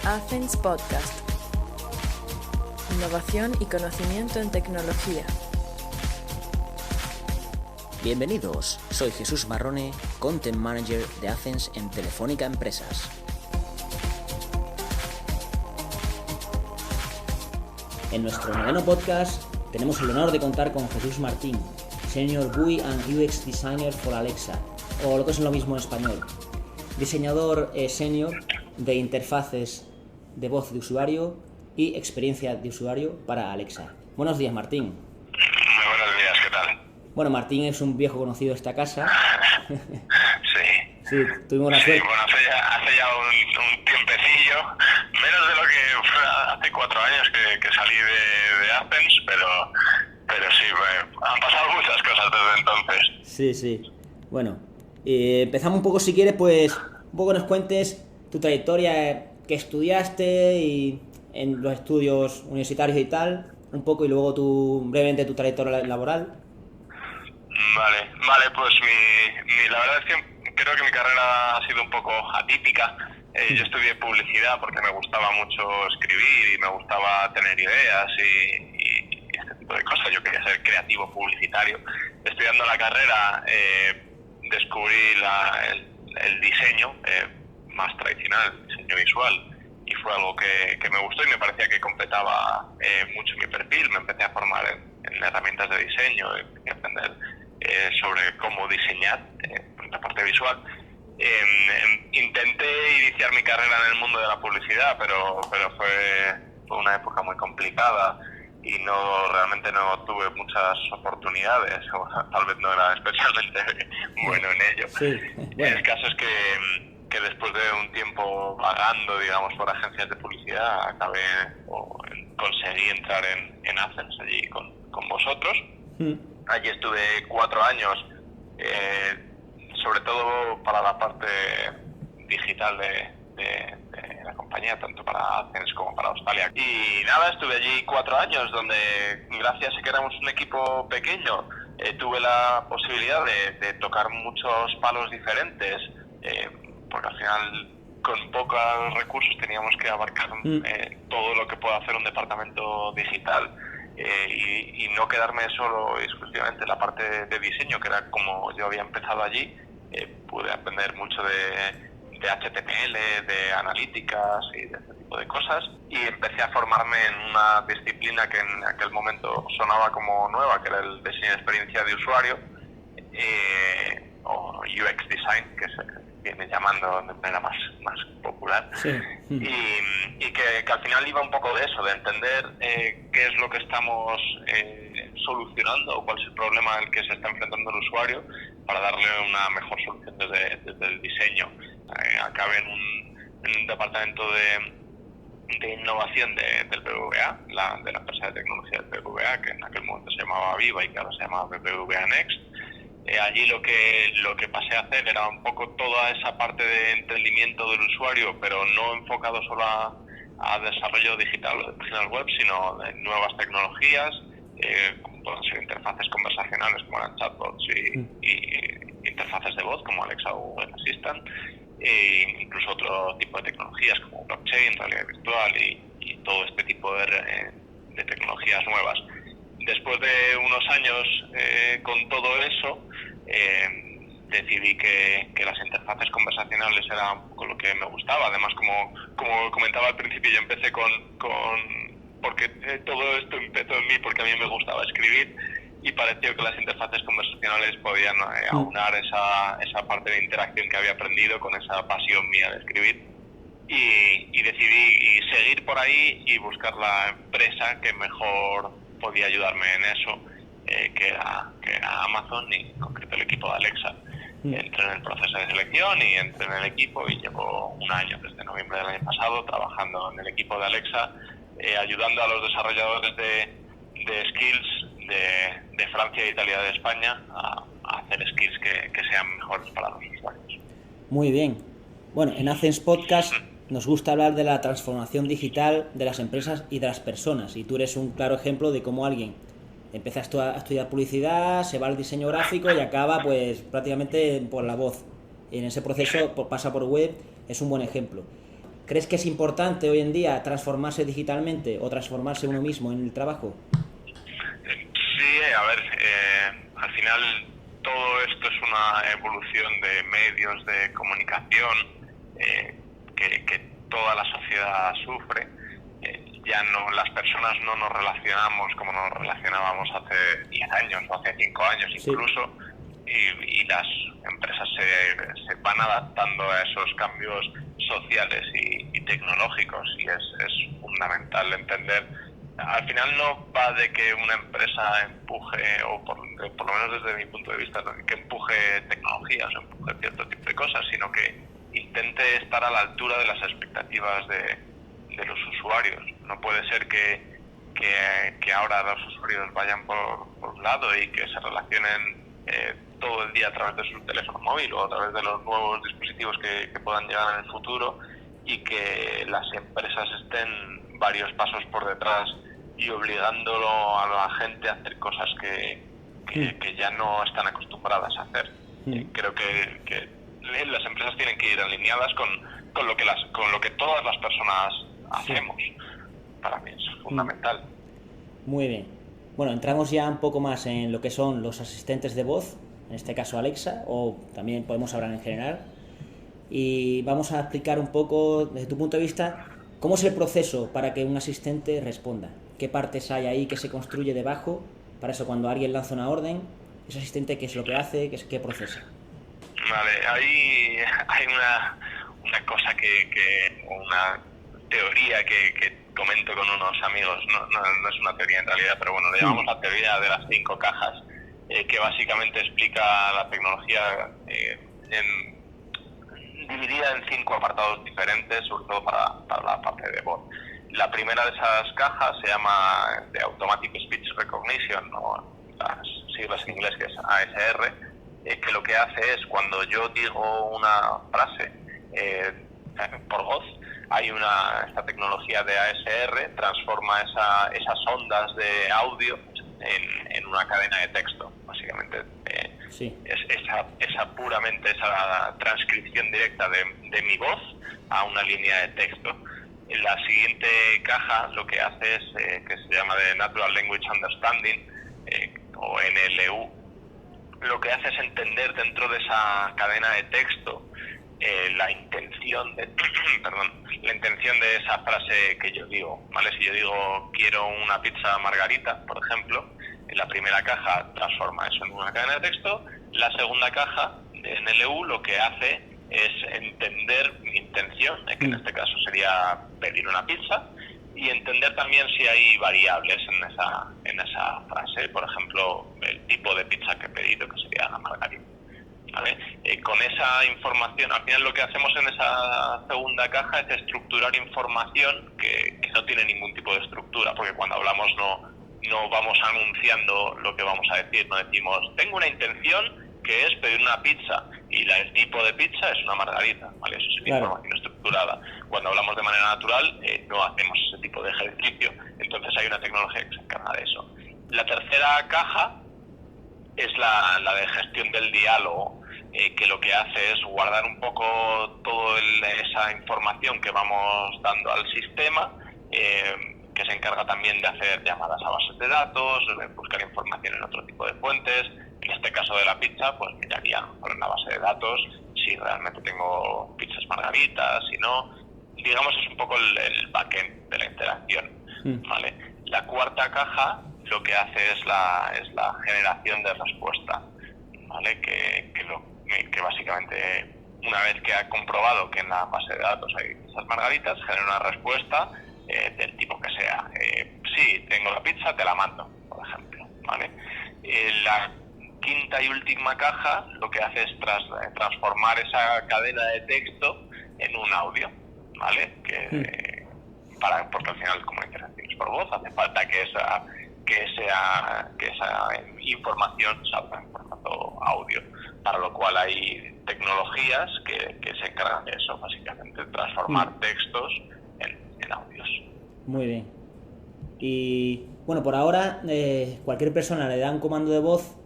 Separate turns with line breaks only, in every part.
Athens Podcast. Innovación y conocimiento en tecnología.
Bienvenidos, soy Jesús Marrone, Content Manager de Athens en Telefónica Empresas. En nuestro noveno podcast tenemos el honor de contar con Jesús Martín, Senior GUI and UX Designer for Alexa, o lo que es lo mismo en español, diseñador senior de interfaces de voz de usuario y experiencia de usuario para Alexa. Buenos días, Martín.
Muy buenos días, ¿qué tal?
Bueno, Martín es un viejo conocido de esta casa.
Sí.
Sí, tuvimos la suerte.
Bueno, hace ya un tiempecillo, menos de lo que fue hace 4 años que salí de Athens, pero sí, han pasado muchas cosas desde entonces.
Sí. Bueno, empezamos un poco, si quieres, pues un poco nos cuentes tu trayectoria, qué estudiaste y en los estudios universitarios y tal, un poco, y luego brevemente tu trayectoria laboral.
Vale, pues la verdad es que creo que mi carrera ha sido un poco atípica. Yo estudié publicidad porque me gustaba mucho escribir y me gustaba tener ideas y este tipo de cosas. Yo quería ser creativo publicitario. Estudiando la carrera descubrí el diseño más tradicional, el diseño visual, y fue algo que me gustó y me parecía que completaba mucho mi perfil. Me empecé a formar en herramientas de diseño, empecé a aprender sobre cómo diseñar la parte visual. Intenté iniciar mi carrera en el mundo de la publicidad, pero fue una época muy complicada y realmente no tuve muchas oportunidades, o tal vez no era especialmente bueno en ello.
Sí, bueno.
El caso es que después de un tiempo vagando, digamos, por agencias de publicidad, conseguí entrar en Athens allí con vosotros. Allí estuve 4 años, sobre todo para la parte digital de la compañía, tanto para Athens como para Australia. Y nada, estuve allí 4 años, donde gracias a que éramos un equipo pequeño, tuve la posibilidad de tocar muchos palos diferentes, porque al final con pocos recursos teníamos que abarcar todo lo que puede hacer un departamento digital. Y no quedarme solo exclusivamente en la parte de diseño, que era como yo había empezado allí. Pude aprender mucho de HTML, de analíticas y de este tipo de cosas, y empecé a formarme en una disciplina que en aquel momento sonaba como nueva, que era el diseño de experiencia de usuario, o UX Design, que se viene llamando de manera más popular.
Sí.
Y que al final iba un poco de eso, de entender qué es lo que estamos solucionando o cuál es el problema al que se está enfrentando el usuario para darle una mejor solución desde el diseño. Acabé en un departamento de innovación del BBVA, de la empresa de tecnología del BBVA, que en aquel momento se llamaba Viva y que ahora se llama BBVA Next. Allí lo que pasé a hacer era un poco toda esa parte de entendimiento del usuario, pero no enfocado solo a desarrollo digital o de páginas web, sino de nuevas tecnologías, como pueden ser interfaces conversacionales como eran chatbots y interfaces de voz como Alexa o Google Assistant, e incluso otro tipo de tecnologías como blockchain, realidad virtual y todo este tipo de tecnologías nuevas. Después de unos años con todo eso, decidí que las interfaces conversacionales era un poco lo que me gustaba. Además, como comentaba al principio, yo empecé porque todo esto empezó en mí porque a mí me gustaba escribir y pareció que las interfaces conversacionales podían aunar esa parte de interacción que había aprendido con esa pasión mía de escribir. Y decidí seguir por ahí y buscar la empresa que mejor podía ayudarme en eso, que era Amazon y en concreto el equipo de Alexa. Entré en el proceso de selección y entré en el equipo y llevo 1 año, desde noviembre del año pasado, trabajando en el equipo de Alexa, ayudando a los desarrolladores de skills de Francia, de Italia y de España a hacer skills que sean mejores para los usuarios.
Muy bien. Bueno, en Athens Podcast nos gusta hablar de la transformación digital de las empresas y de las personas, y tú eres un claro ejemplo de cómo alguien empieza a estudiar publicidad, se va al diseño gráfico y acaba pues prácticamente por la voz. Y en ese proceso pasa por web, es un buen ejemplo. ¿Crees que es importante hoy en día transformarse digitalmente o transformarse uno mismo en el trabajo?
Sí, a ver, al final todo esto es una evolución de medios de comunicación que toda la sociedad sufre. Ya no, las personas no nos relacionamos como nos relacionábamos hace 10 años o hace 5 años incluso, y las empresas se van adaptando a esos cambios sociales y tecnológicos, y es fundamental entender. Al final no va de que una empresa empuje, o por lo menos desde mi punto de vista, que empuje tecnologías o empuje cierto tipo de cosas, sino que intente estar a la altura de las expectativas de los usuarios. No puede ser que ahora los usuarios vayan por un lado y que se relacionen todo el día a través de su teléfono móvil o a través de los nuevos dispositivos que puedan llegar en el futuro, y que las empresas estén varios pasos por detrás y obligándolo a la gente a hacer cosas que ya no están acostumbradas a hacer. Creo que las empresas tienen que ir alineadas con lo que todas las personas hacemos. Para mí es fundamental.
Muy bien. Bueno, entramos ya un poco más en lo que son los asistentes de voz, en este caso Alexa, o también podemos hablar en general. Y vamos a explicar un poco, desde tu punto de vista, cómo es el proceso para que un asistente responda. ¿Qué partes hay ahí que se construye debajo? Para eso, cuando alguien lanza una orden, ese asistente, ¿qué es lo que hace? ¿Qué procesa?
Vale, hay una cosa una teoría que comento con unos amigos, no es una teoría en realidad, pero bueno, le llamamos la teoría de las 5 cajas, que básicamente explica la tecnología dividida en 5 apartados diferentes, sobre todo para la parte de voz. La primera de esas cajas se llama de Automatic Speech Recognition, o las siglas en inglés que es ASR, que lo que hace es, cuando yo digo una frase por voz, esta tecnología de ASR transforma esas ondas de audio en una cadena de texto. Básicamente es puramente esa transcripción directa de mi voz a una línea de texto. En la siguiente caja lo que hace es, que se llama de Natural Language Understanding, o NLU, lo que hace es entender dentro de esa cadena de texto la intención de esa frase que yo digo, ¿vale? Si yo digo quiero una pizza margarita, por ejemplo, en la primera caja transforma eso en una cadena de texto. La segunda caja de NLU lo que hace es entender mi intención, que en este caso sería pedir una pizza, y entender también si hay variables en esa frase, por ejemplo, el tipo de pizza que he pedido, que sería la margarita. ¿Vale? Con esa información, al final lo que hacemos en esa segunda caja es estructurar información que no tiene ningún tipo de estructura, porque cuando hablamos no vamos anunciando lo que vamos a decir, no decimos tengo una intención que es pedir una pizza y el tipo de pizza es una margarita, ¿vale? Eso es información estructurada. Cuando hablamos de manera natural no hacemos ese tipo de ejercicio, entonces hay una tecnología que se encarga de eso. La tercera caja es la de gestión del diálogo, que lo que hace es guardar un poco toda esa información que vamos dando al sistema, que se encarga también de hacer llamadas a bases de datos, de buscar información en otro tipo de fuentes. En este caso de la pizza, pues miraría en la base de datos si realmente tengo pizzas margaritas, si no. Digamos, es un poco el backend de la interacción, ¿vale? La cuarta caja lo que hace es la generación de respuesta, ¿vale? Que básicamente, una vez que ha comprobado que en la base de datos hay pizzas margaritas, genera una respuesta del tipo que sea. Sí, tengo la pizza, te la mando, por ejemplo, ¿vale? La quinta y última caja lo que hace es transformar esa cadena de texto en un audio, ¿vale? Porque al final, como interacciones por voz, hace falta que esa información salga en formato audio, para lo cual hay tecnologías que se encargan de eso, básicamente, transformar textos en audios.
Muy bien. Y bueno, por ahora cualquier persona le da un comando de voz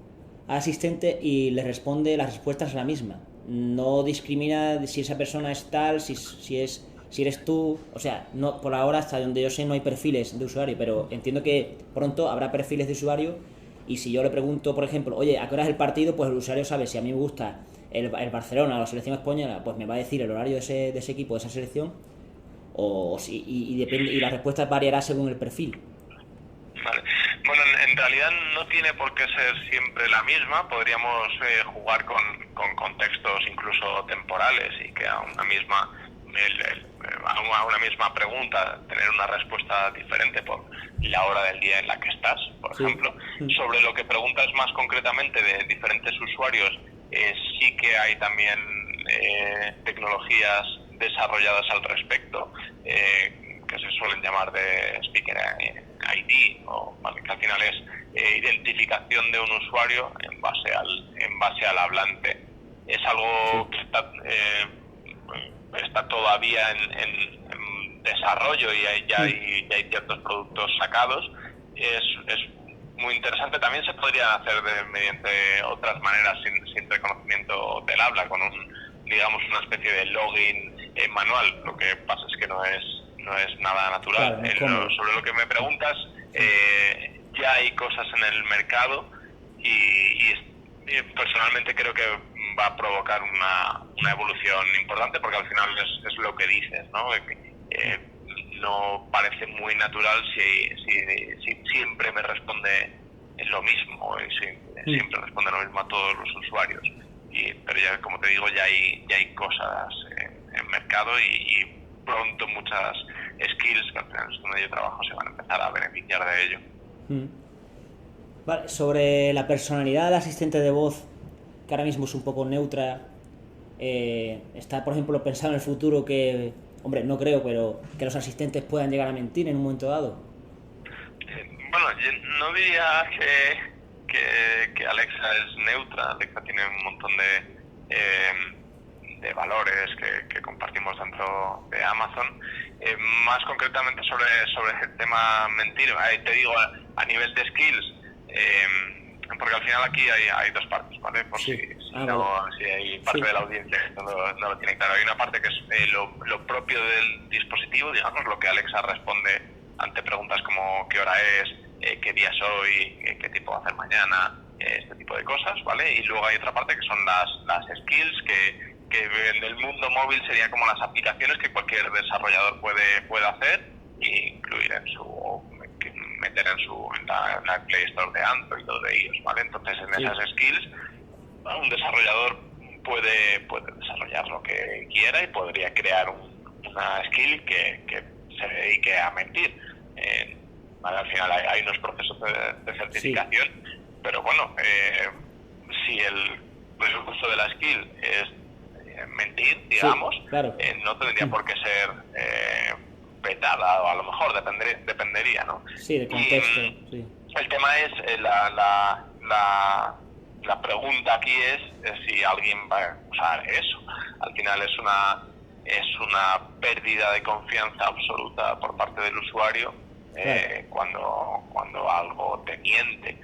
al asistente y le responde, las respuestas la misma. No discrimina si esa persona es tal, si si eres tú, o sea, no por ahora hasta donde yo sé no hay perfiles de usuario, pero entiendo que pronto habrá perfiles de usuario y si yo le pregunto, por ejemplo, oye, ¿a qué hora es el partido? Pues el usuario sabe si a mí me gusta el Barcelona o la selección española, pues me va a decir el horario de ese equipo, de esa selección, o si, depende, y la respuesta variará según el perfil.
Vale. Bueno, en realidad no tiene por qué ser siempre la misma, podríamos jugar con contextos incluso temporales y que a una misma pregunta tener una respuesta diferente por la hora del día en la que estás, por ejemplo. Sobre lo que preguntas más concretamente de diferentes usuarios, sí que hay también tecnologías desarrolladas al respecto, que se suelen llamar de Speaker ID, o que al final es identificación de un usuario en base al hablante. Es algo que está todavía en desarrollo y ya hay ciertos productos sacados. Es muy interesante. También se podría hacer mediante otras maneras sin reconocimiento del habla, con digamos una especie de login manual. Lo que pasa es que no es nada natural.
Claro,
sobre lo que me preguntas, ya hay cosas en el mercado y personalmente creo que va a provocar una evolución importante, porque al final es lo que dices, ¿no? No parece muy natural si siempre me responde lo mismo y siempre responde lo mismo a todos los usuarios. Pero ya, como te digo, ya hay cosas en mercado y pronto muchas skills que al final es donde yo trabajo se van a empezar a beneficiar de ello.
Vale, sobre la personalidad del asistente de voz, que ahora mismo es un poco neutra, está, por ejemplo, pensado en el futuro que, hombre, no creo, pero que los asistentes puedan llegar a mentir en un momento dado.
Bueno, yo no diría que Alexa es neutra. Alexa tiene un montón de valores que compartimos dentro de Amazon. Más concretamente sobre el tema mentir, te digo, a nivel de skills, porque al final aquí hay dos partes, ¿vale? Por si hay parte de la audiencia que no lo tiene claro. Hay una parte que es lo propio del dispositivo, digamos, lo que Alexa responde ante preguntas como qué hora es, qué día es hoy, qué tipo va a hacer mañana, este tipo de cosas, ¿vale? Y luego hay otra parte que son las skills que en el mundo móvil sería como las aplicaciones que cualquier desarrollador puede hacer e incluir meter en la Play Store de Android o de iOS, ¿vale? Entonces en esas skills un desarrollador puede desarrollar lo que quiera y podría crear una skill que se dedique a mentir. ¿Vale? Al final hay unos procesos de certificación, pero bueno, si el uso de la skill es mentir, digamos,
claro.
No tendría por qué ser vetada, o a lo mejor dependería, ¿no?
Sí, de contexto.
El tema es la pregunta aquí es si alguien va a usar eso. Al final es una pérdida de confianza absoluta por parte del usuario, cuando algo te miente,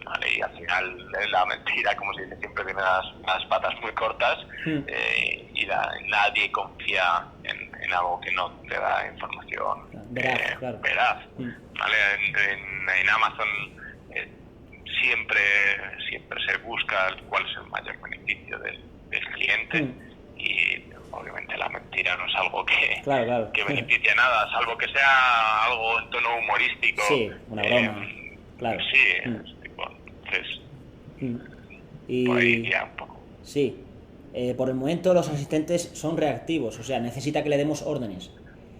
¿vale? Y al final la mentira, como se dice siempre, tiene las patas muy cortas, y nadie confía en algo que no te da información veraz. ¿Vale? En Amazon siempre se busca cuál es el mayor beneficio del cliente, y obviamente la mentira no es algo que beneficie nada, salvo que sea algo en tono humorístico.
Sí, una broma. Claro.
Sí, entonces, por ahí ya un poco.
Sí. Por el momento los asistentes son reactivos, o sea, necesita que le demos órdenes.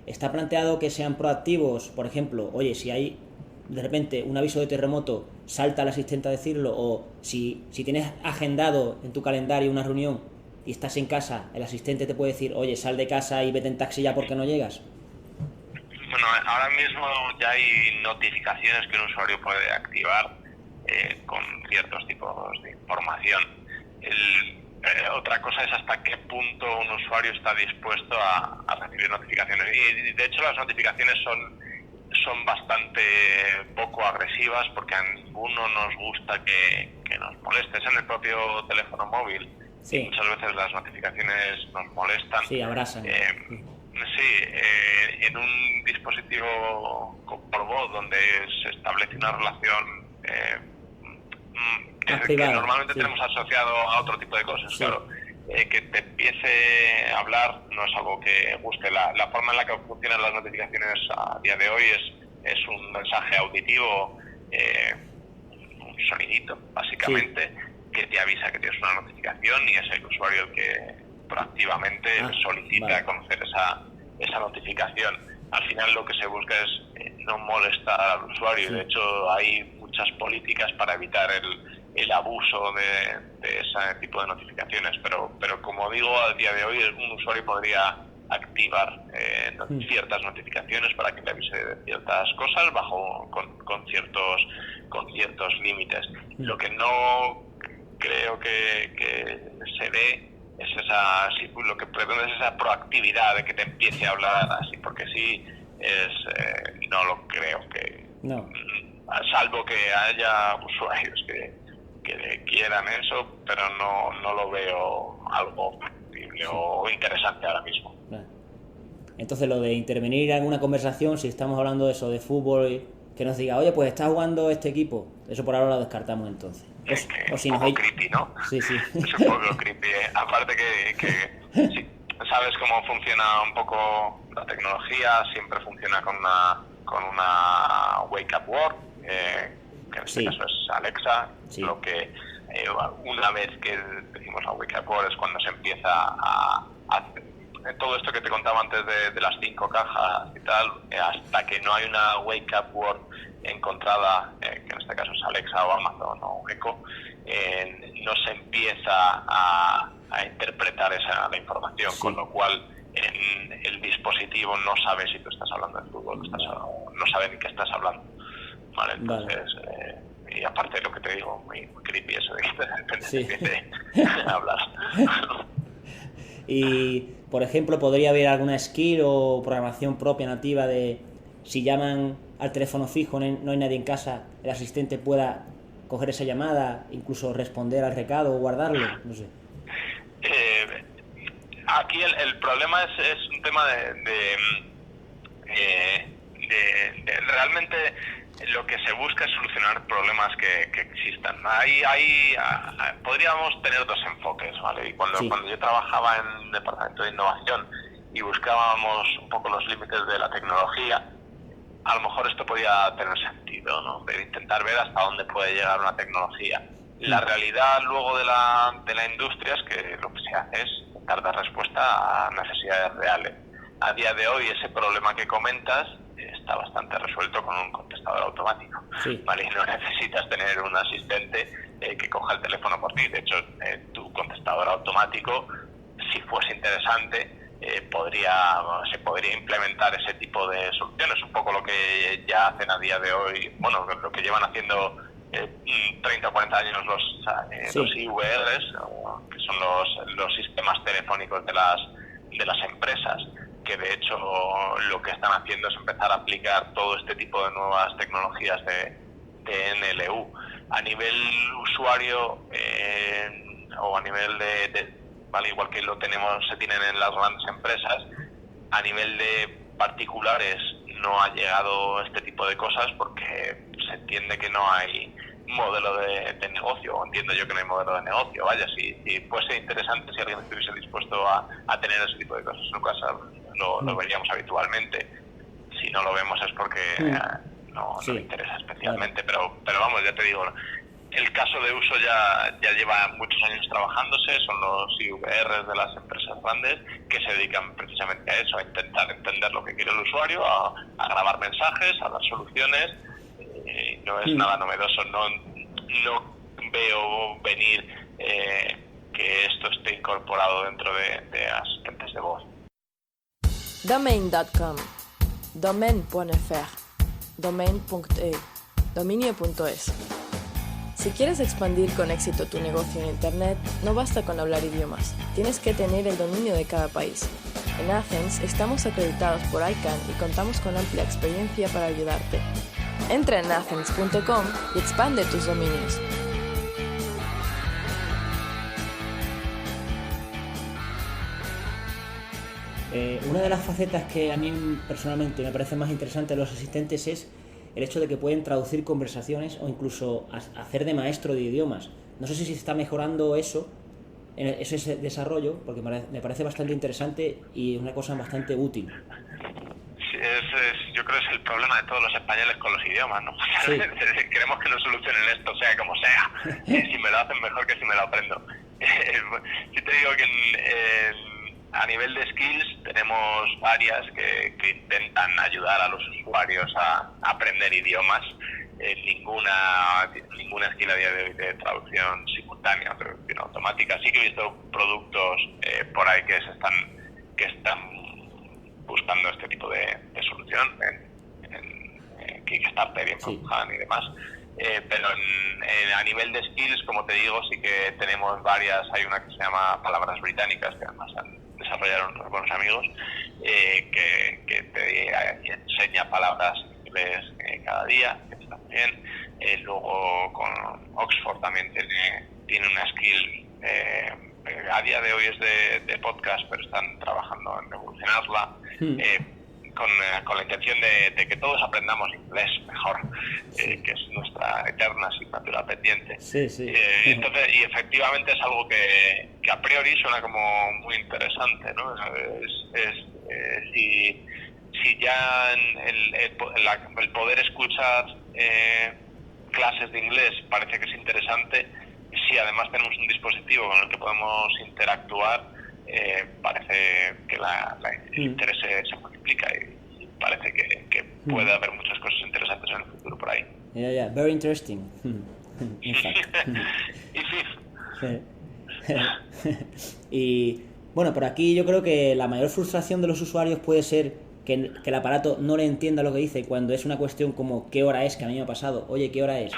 Está planteado que sean proactivos, por ejemplo, oye, si hay de repente un aviso de terremoto, salta al asistente a decirlo, o si tienes agendado en tu calendario una reunión y estás en casa, el asistente te puede decir, oye, sal de casa y vete en taxi ya porque no llegas.
Bueno, ahora mismo ya hay notificaciones que un usuario puede activar con ciertos tipos de información. Otra cosa es hasta qué punto un usuario está dispuesto a recibir notificaciones. Y de hecho las notificaciones son bastante poco agresivas, porque a ninguno nos gusta que nos molestes en el propio teléfono móvil.
Sí.
Muchas veces las notificaciones nos molestan.
Sí, abrazan.
Sí, en un dispositivo por voz donde se establece una relación que normalmente tenemos asociado a otro tipo de cosas, claro. Que te empiece a hablar no es algo que guste. La forma en la que funcionan las notificaciones a día de hoy es un mensaje auditivo, un sonidito, básicamente, que te avisa que tienes una notificación y es el usuario el que proactivamente solicita conocer esa notificación. Al final lo que se busca es no molestar al usuario. De hecho, hay muchas políticas para evitar el abuso de ese tipo de notificaciones, pero como digo, a día de hoy un usuario podría activar ciertas notificaciones para que le avise de ciertas cosas con ciertos límites. Lo que no creo que se ve es lo que pretende es esa proactividad de que te empiece a hablar así, porque sí no lo creo que salvo que haya usuarios que quieran eso, pero no lo veo algo factible o interesante ahora mismo.
Entonces lo de intervenir en alguna conversación, si estamos hablando de eso de fútbol, que nos diga, oye, pues está jugando este equipo, eso por ahora lo descartamos entonces.
O si un poco creepy, ¿no?
Sí.
Es un poco creepy. Aparte que sí, sabes cómo funciona un poco la tecnología, siempre funciona con una wake up word, que en este caso es Alexa. Lo que una vez que decimos la wake up word es cuando se empieza a todo esto que te contaba antes de las 5 cajas y tal, hasta que no hay una wake up word encontrada, que en este caso es Alexa o Amazon o Echo, no se empieza a interpretar la información, con lo cual el dispositivo no sabe si tú estás hablando de fútbol, no sabe ni qué estás hablando. Vale, entonces, y aparte de lo que te digo, muy creepy eso de que de repente empiece a hablar.
Y, por ejemplo, podría haber alguna skill o programación propia nativa de si llaman al teléfono fijo, no hay nadie en casa, el asistente pueda coger esa llamada, incluso responder al recado o guardarlo, no sé.
Aquí el problema es un tema de realmente lo que se busca es solucionar problemas que existan. Podríamos tener dos enfoques, ¿vale? Y cuando yo trabajaba en el departamento de innovación y buscábamos un poco los límites de la tecnología, a lo mejor esto podía tener sentido, ¿no? De intentar ver hasta dónde puede llegar una tecnología. La realidad luego de la industria es que lo que se hace es intentar dar respuesta a necesidades reales. A día de hoy ese problema que comentas está bastante resuelto con un contestador automático. ¿Vale? Y no necesitas tener un asistente que coja el teléfono por ti. De hecho, tu contestador automático, si fuese interesante, se podría implementar ese tipo de soluciones, un poco lo que ya hacen a día de hoy, bueno, lo que llevan haciendo 30 o 40 años los IVRs, que son los sistemas telefónicos de las empresas, que de hecho lo que están haciendo es empezar a aplicar todo este tipo de nuevas tecnologías de NLU. A nivel usuario o a nivel ¿vale? Igual que se tienen en las grandes empresas, a nivel de particulares no ha llegado este tipo de cosas porque se entiende que no hay modelo de negocio, o entiendo yo que no hay modelo de negocio. Vaya, si fuese interesante, si alguien estuviese dispuesto a tener ese tipo de cosas en su casa, lo veríamos habitualmente. Si no lo vemos es porque no le interesa especialmente, pero vamos, ya te digo, el caso de uso ya lleva muchos años trabajándose, son los IVRs de las empresas grandes que se dedican precisamente a eso, a intentar entender lo que quiere el usuario, a grabar mensajes, a dar soluciones. No es nada novedoso, no veo venir que esto esté incorporado dentro de asistentes de voz.
Domain.com, domain.fr, domain.eu, dominio.es. Si quieres expandir con éxito tu negocio en Internet, no basta con hablar idiomas, tienes que tener el dominio de cada país. En Athens estamos acreditados por ICANN y contamos con amplia experiencia para ayudarte. Entra en athens.com y expande tus dominios.
Una de las facetas que a mí personalmente me parece más interesante de los asistentes es el hecho de que pueden traducir conversaciones o incluso hacer de maestro de idiomas. No sé si se está mejorando ese desarrollo, porque me parece bastante interesante y una cosa bastante útil.
Sí, yo creo que es el problema de todos los españoles con los idiomas, ¿no?
Sí.
Queremos que nos solucionen esto, sea como sea. Si me lo hacen, mejor que si me lo aprendo. Yo te digo que a nivel de skills tenemos varias que intentan ayudar a los usuarios a aprender idiomas. Ninguna skill a día de hoy de traducción simultánea o traducción automática. Sí que he visto productos por ahí que están buscando este tipo de solución en Kickstarter y en Crowdfunding y demás. Pero a nivel de skills, como te digo, sí que tenemos varias. Hay una que se llama Palabras Británicas, que además desarrollaron unos buenos amigos, que te enseña palabras en inglés cada día, que está muy bien. Luego con Oxford también tiene una skill, a día de hoy es de podcast, pero están trabajando en evolucionarla. Con la intención de que todos aprendamos inglés mejor, que es nuestra eterna asignatura pendiente.
Sí.
Entonces, y efectivamente es algo que a priori suena como muy interesante, ¿no? Si ya el poder escuchar clases de inglés parece que es interesante, si además tenemos un dispositivo con el que podemos interactuar, parece que el interés se multiplica y parece que puede haber muchas cosas interesantes en el futuro por ahí.
Very interesting. In fact. Y bueno, por aquí yo creo que la mayor frustración de los usuarios puede ser que el aparato no le entienda lo que dice cuando es una cuestión como ¿qué hora es? Que a mí me ha pasado. Oye, ¿qué hora es?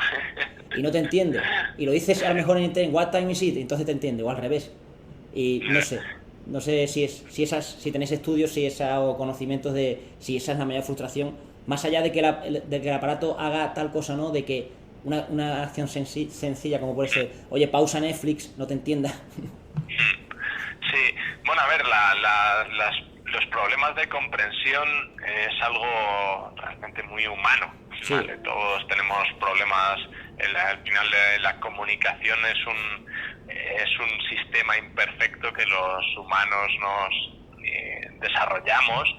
Y no te entiende. Y lo dices a lo mejor en internet, what time is it? Entonces te entiende, o al revés. Y no sé si tenéis estudios, o conocimientos de si esa es la mayor frustración, más allá de que el aparato haga tal cosa, ¿no? De que una acción sencilla como puede ser, oye, pausa Netflix, no te entienda.
Sí, bueno, a ver, los problemas de comprensión es algo realmente muy humano.
Sí.
¿Vale? Todos tenemos problemas. Al final la comunicación es un sistema imperfecto que los humanos nos desarrollamos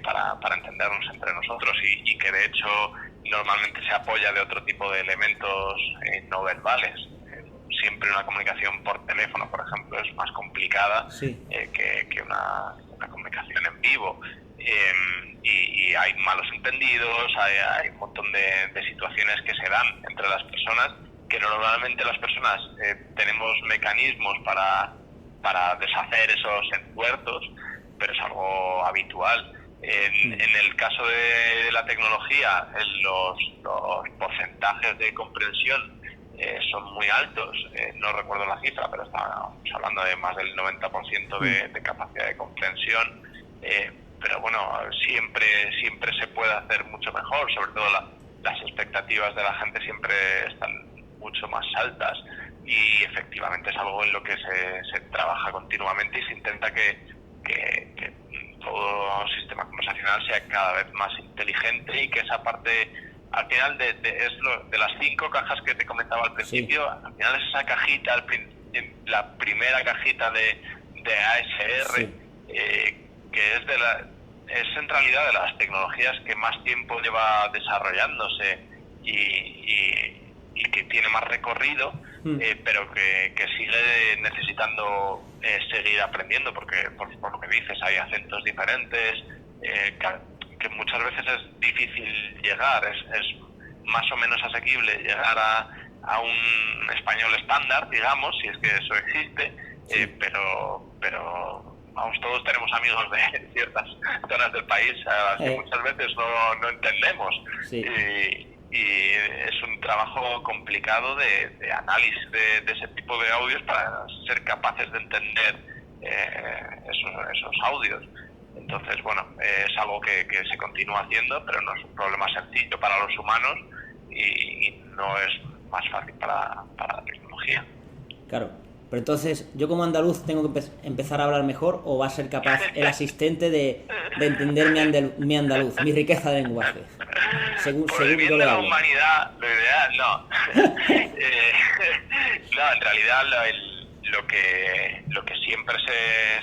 para entendernos entre nosotros y que de hecho normalmente se apoya de otro tipo de elementos no verbales. Siempre una comunicación por teléfono, por ejemplo, es más complicada que una comunicación en vivo. Y hay malos entendidos, hay un montón de situaciones que se dan entre las personas, que normalmente las personas tenemos mecanismos para deshacer esos entuertos, pero es algo habitual. En el caso de la tecnología, los porcentajes de comprensión son muy altos, no recuerdo la cifra, pero estábamos hablando de más del 90% de capacidad de comprensión. Pero bueno, siempre se puede hacer mucho mejor, sobre todo las expectativas de la gente siempre están mucho más altas y efectivamente es algo en lo que se trabaja continuamente y se intenta que todo sistema conversacional sea cada vez más inteligente y que esa parte, al final de las 5 cajas que te comentaba al principio, al final es esa cajita, la primera cajita de ASR, que es en realidad de las tecnologías que más tiempo lleva desarrollándose y que tiene más recorrido, pero que sigue necesitando seguir aprendiendo, porque por lo que dices hay acentos diferentes, que muchas veces es difícil llegar, es más o menos asequible llegar a un español estándar, digamos, si es que eso existe, pero vamos, todos tenemos amigos de ciertas zonas del país a las que muchas veces no entendemos. Y es un trabajo complicado de análisis de ese tipo de audios para ser capaces de entender esos audios. Entonces, bueno, es algo que se continúa haciendo, pero no es un problema sencillo para los humanos y no es más fácil para la tecnología.
Claro. Pero entonces, ¿yo como andaluz tengo que empezar a hablar mejor o va a ser capaz el asistente de entender mi andaluz, mi riqueza de lenguaje?
Por el bien de la humanidad, lo ideal, no. No, en realidad lo que siempre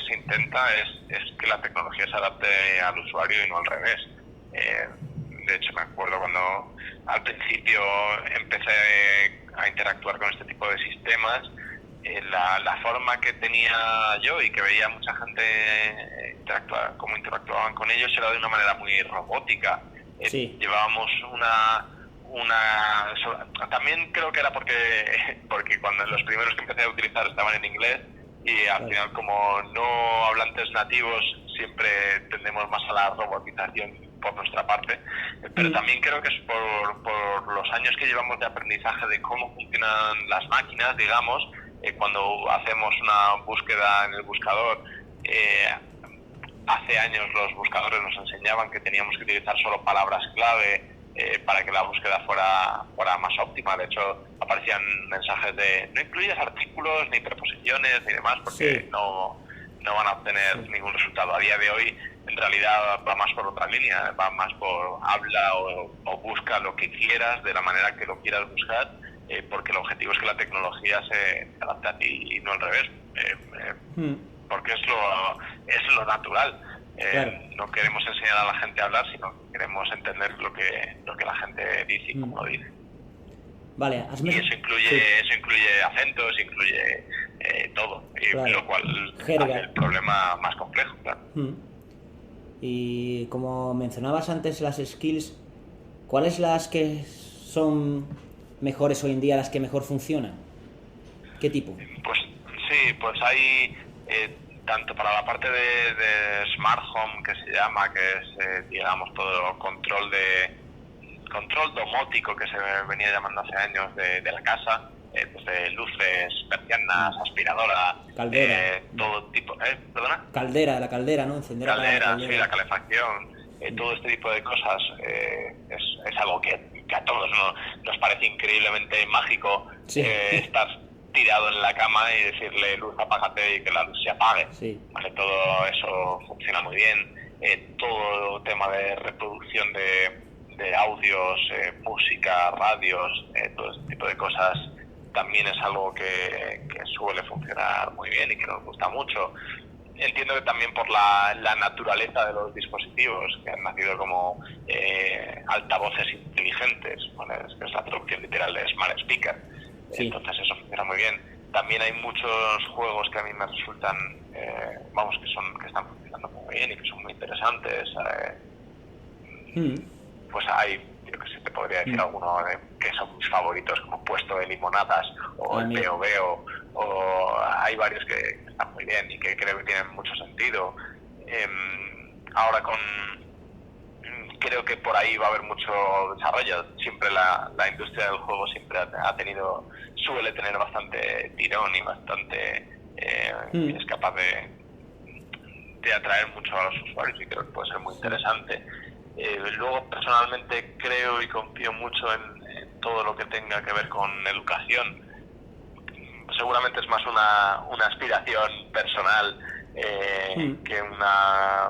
se intenta es que la tecnología se adapte al usuario y no al revés. De hecho, me acuerdo cuando al principio empecé a interactuar con este tipo de sistemas, la forma que tenía yo y que veía mucha gente cómo interactuaban con ellos era de una manera muy robótica.
Sí.
Llevábamos también creo que era porque cuando los primeros que empecé a utilizar estaban en inglés y al final, como no hablantes nativos, siempre tendemos más a la robotización por nuestra parte, pero también creo que es por los años que llevamos de aprendizaje de cómo funcionan las máquinas, digamos. Cuando hacemos una búsqueda en el buscador, hace años los buscadores nos enseñaban que teníamos que utilizar solo palabras clave para que la búsqueda fuera más óptima. De hecho, aparecían mensajes de no incluyas artículos, ni preposiciones, ni demás, porque no van a obtener ningún resultado. A día de hoy, en realidad, va más por otra línea, va más por habla o busca lo que quieras, de la manera que lo quieras buscar, porque el objetivo es que la tecnología se adapte a ti y no al revés, porque es lo natural.
Claro.
No queremos enseñar a la gente a hablar, sino que queremos entender lo que la gente dice y cómo lo dice.
Vale,
y eso incluye acentos, incluye todo,
claro.
Lo cual
Jerga.
hace el problema más complejo, claro.
Y como mencionabas antes las skills, ¿cuáles las que son mejores hoy en día, las que mejor funcionan? ¿Qué tipo?
Pues sí, pues hay tanto para la parte de Smart Home, que se llama, que es digamos todo control domótico, que se venía llamando hace años, de la casa, desde luces, persianas, aspiradora,
caldera,
todo tipo. ¿Perdona?
La caldera, ¿no? Encender
caldera, sí, la calefacción, todo este tipo de cosas es algo que a todos nos parece increíblemente mágico.
Sí.
Estar tirado en la cama y decirle luz, apágate, y que la luz se apague.
Sí.
Vale, todo eso funciona muy bien. Todo tema de reproducción de audios, música, radios, todo este tipo de cosas también es algo que suele funcionar muy bien y que nos gusta mucho. Entiendo que también por la naturaleza de los dispositivos, que han nacido como altavoces inteligentes, ¿vale? Que es la traducción literal de Smart Speaker. Sí. Entonces eso funciona muy bien. También hay muchos juegos que a mí me resultan, que están funcionando muy bien y que son muy interesantes. Pues hay, yo que sé, te podría decir alguno que son mis favoritos, como Puesto de Limonadas o el Veo Veo, o hay varios que están muy bien y que creo que tienen mucho sentido. Ahora creo que por ahí va a haber mucho desarrollo. Siempre la industria del juego siempre suele tener bastante tirón y bastante es capaz de atraer mucho a los usuarios, y creo que puede ser muy interesante. Luego, personalmente, creo y confío mucho en todo lo que tenga que ver con educación. Seguramente es más una aspiración personal que una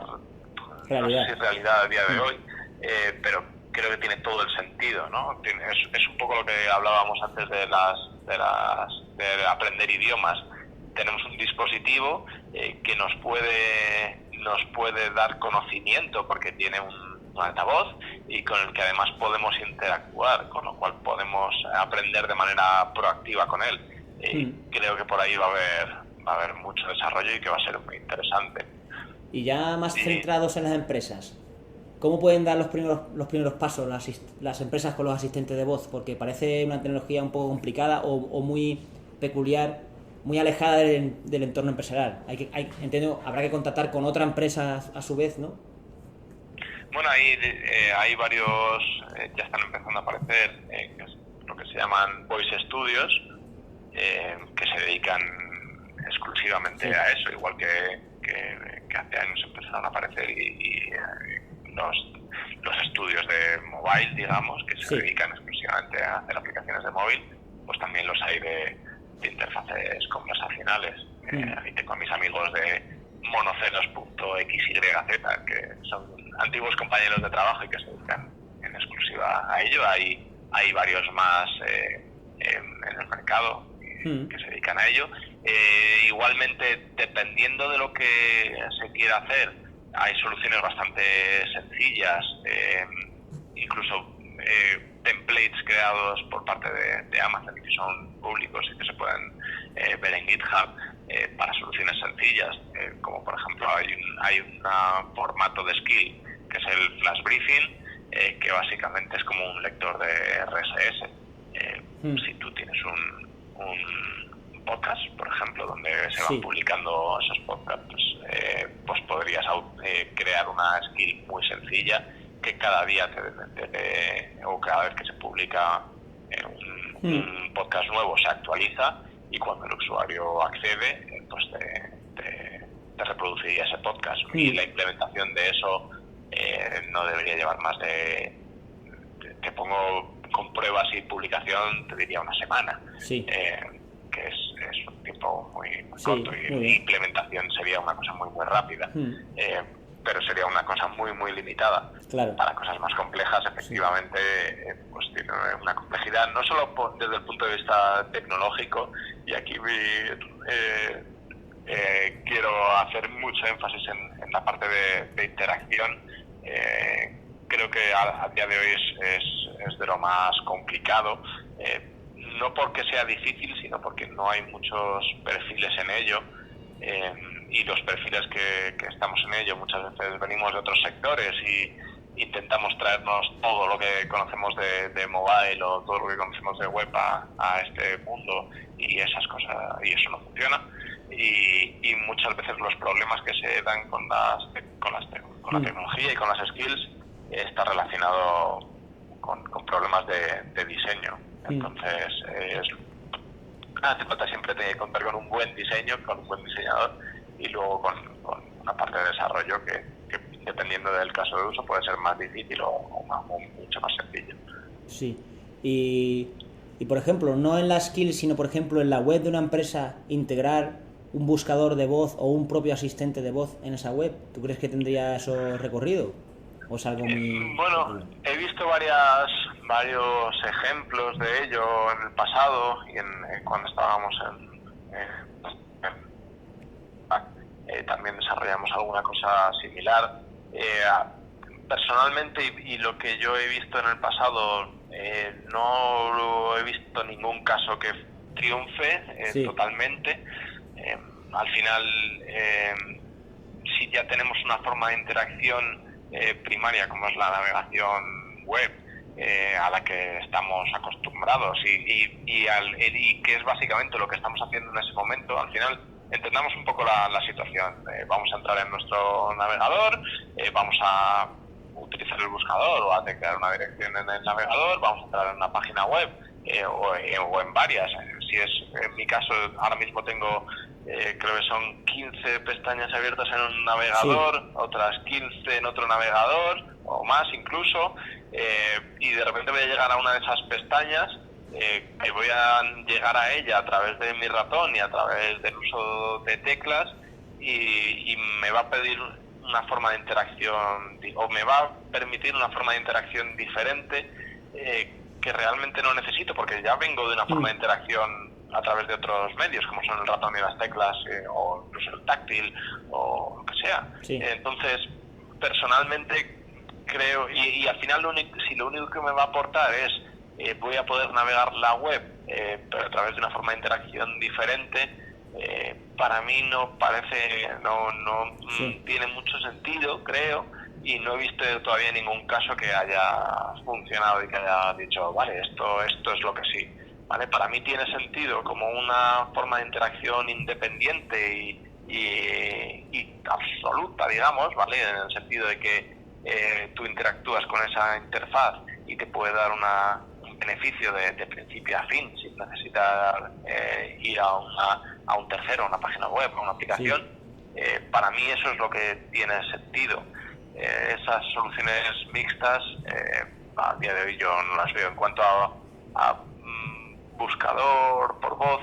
realidad a día de hoy, pero creo que tiene todo el sentido, ¿no? Es un poco lo que hablábamos antes de aprender idiomas. Tenemos un dispositivo que nos puede dar conocimiento porque tiene un altavoz y con el que además podemos interactuar, con lo cual podemos aprender de manera proactiva con él. Creo que por ahí va a haber mucho desarrollo y que va a ser muy interesante.
Y ya más centrados en las empresas, ¿cómo pueden dar los primeros pasos las empresas con los asistentes de voz? Porque parece una tecnología un poco complicada o muy peculiar, muy alejada del entorno empresarial. Entiendo, habrá que contactar con otra empresa a su vez, ¿no?
Bueno, hay varios, ya están empezando a aparecer, que es lo que se llaman Voice Studios, que se dedican exclusivamente a eso, igual que hace años empezaron a aparecer y los estudios de mobile, digamos, que se dedican exclusivamente a hacer aplicaciones de móvil, pues también los hay de interfaces conversacionales. Ahí tengo a mis amigos de monoceros.xyz, que son antiguos compañeros de trabajo y que se dedican en exclusiva a ello. Hay varios más en el mercado que se dedican a ello. Igualmente, dependiendo de lo que se quiera hacer, hay soluciones bastante sencillas, incluso templates creados por parte de Amazon y que son públicos y que se pueden ver en GitHub para soluciones sencillas, como por ejemplo hay un formato de skill que es el Flash Briefing, que básicamente es como un lector de RSS. Si tú tienes un podcast, por ejemplo, donde se van publicando esos podcasts, pues podrías crear una skill muy sencilla que cada día o cada vez que se publica un podcast nuevo se actualiza, y cuando el usuario accede, pues te reproduciría ese podcast. Y la implementación de eso no debería llevar más de... Te pongo con pruebas y publicación, te diría una semana. Que es un tiempo muy corto, y la implementación sería una cosa muy rápida. Pero sería una cosa muy limitada.
Claro.
Para cosas más complejas, efectivamente, pues tiene una complejidad, no solo desde el punto de vista tecnológico, y aquí quiero hacer mucho énfasis en la parte de interacción. Creo que a día de hoy es de lo más complicado, no porque sea difícil, sino porque no hay muchos perfiles en ello. Y los perfiles que estamos en ello muchas veces venimos de otros sectores y intentamos traernos todo lo que conocemos de mobile o todo lo que conocemos de web a este mundo, y esas cosas, y eso no funciona, y muchas veces los problemas que se dan con la tecnología y con las skills está relacionado con problemas de diseño. Entonces hace falta siempre contar con un buen diseño, con un buen diseñador, y luego con una parte de desarrollo que dependiendo del caso de uso puede ser más difícil o mucho más sencillo.
Sí. Y por ejemplo, no en la skill, sino por ejemplo en la web de una empresa, integrar un buscador de voz o un propio asistente de voz en esa web, ¿tú crees que tendría eso recorrido? ¿O es algo muy...?
Bueno, he visto varios ejemplos de ello en el pasado, y cuando estábamos también desarrollamos alguna cosa similar. Personalmente, y lo que yo he visto en el pasado, no he visto ningún caso que triunfe totalmente. Al final, si ya tenemos una forma de interacción primaria, como es la navegación web, a la que estamos acostumbrados y que es básicamente lo que estamos haciendo en ese momento, al final entendamos un poco la situación. Vamos a entrar en nuestro navegador, vamos a utilizar el buscador o a teclear una dirección en el navegador, vamos a entrar en una página web o en varias. Si es en mi caso, ahora mismo tengo creo que son 15 pestañas abiertas en un navegador, otras 15 en otro navegador o más incluso, y de repente voy a llegar a una de esas pestañas, que voy a llegar a ella a través de mi ratón y a través del uso de teclas, y me va a pedir una forma de interacción, o me va a permitir una forma de interacción diferente, que realmente no necesito, porque ya vengo de una forma de interacción a través de otros medios, como son el ratón y las teclas, o incluso el táctil, o lo que sea. Entonces, personalmente creo, y al final si lo único que me va a aportar es voy a poder navegar la web, pero a través de una forma de interacción diferente, para mí no tiene mucho sentido, creo, y no he visto todavía ningún caso que haya funcionado y que haya dicho, vale, esto es lo que sí. ¿Vale? Para mí tiene sentido como una forma de interacción independiente y absoluta, digamos, ¿vale? En el sentido de que tú interactúas con esa interfaz y te puede dar un beneficio de principio a fin, sin necesitar ir a un tercero, a una página web, a una aplicación. Para mí eso es lo que tiene sentido. Esas soluciones mixtas, a día de hoy yo no las veo. En cuanto a buscador por voz,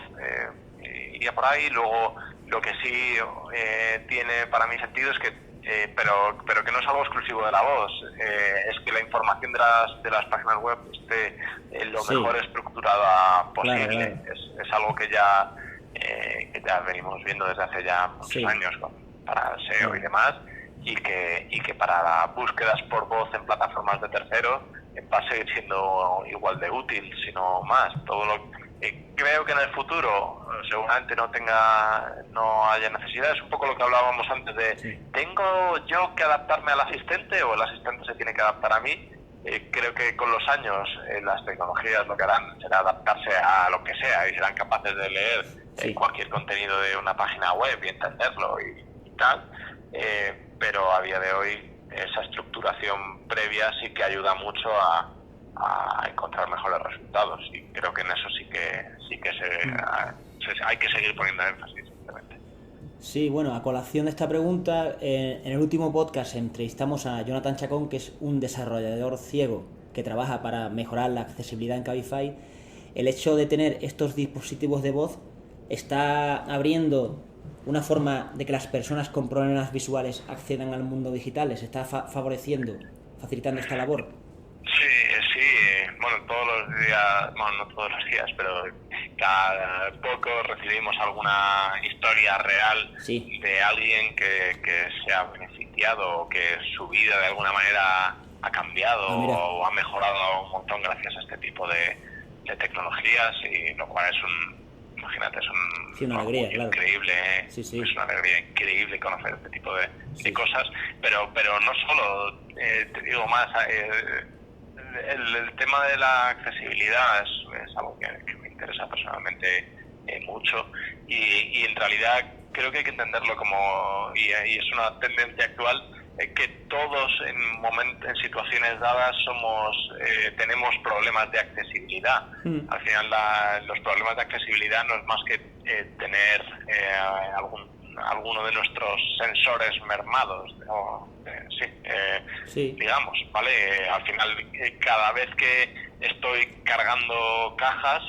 iría por ahí. Luego, lo que sí tiene para mí sentido es que, pero que no es algo exclusivo de la voz, es que la información de las páginas web esté lo mejor estructurada posible.
Claro.
Es algo que ya venimos viendo desde hace ya muchos años para el SEO y demás, y que para las búsquedas por voz en plataformas de terceros va a seguir siendo igual de útil, sino más. Creo que en el futuro seguramente no haya necesidad. Es un poco lo que hablábamos antes de ¿tengo yo que adaptarme al asistente o el asistente se tiene que adaptar a mí? Creo que con los años las tecnologías lo que harán será adaptarse a lo que sea y serán capaces de leer cualquier contenido de una página web y entenderlo y tal, pero a día de hoy esa estructuración previa sí que ayuda mucho a encontrar mejores resultados, y creo que en eso sí que hay que seguir poniendo énfasis, simplemente.
Sí, bueno, a colación de esta pregunta, en el último podcast entrevistamos a Jonathan Chacón, que es un desarrollador ciego que trabaja para mejorar la accesibilidad en Cabify. El hecho de tener estos dispositivos de voz está abriendo una forma de que las personas con problemas visuales accedan al mundo digital. ¿Les está favoreciendo, facilitando esta labor?
Sí, bueno, todos los días, bueno, no todos los días, pero cada poco recibimos alguna historia real de alguien que se ha beneficiado o que su vida de alguna manera ha cambiado o ha mejorado un montón gracias a este tipo de tecnologías, y lo cual es
una alegría, claro.
Increíble, es una alegría increíble conocer este tipo de cosas, pero no solo, te digo más, el tema de la accesibilidad es algo que me interesa personalmente mucho, y en realidad creo que hay que entenderlo como, y es una tendencia actual, que todos en situaciones dadas tenemos problemas de accesibilidad. Al final los problemas de accesibilidad no es más que tener alguno de nuestros sensores mermados, digamos, ¿vale? Al final, cada vez que estoy cargando cajas,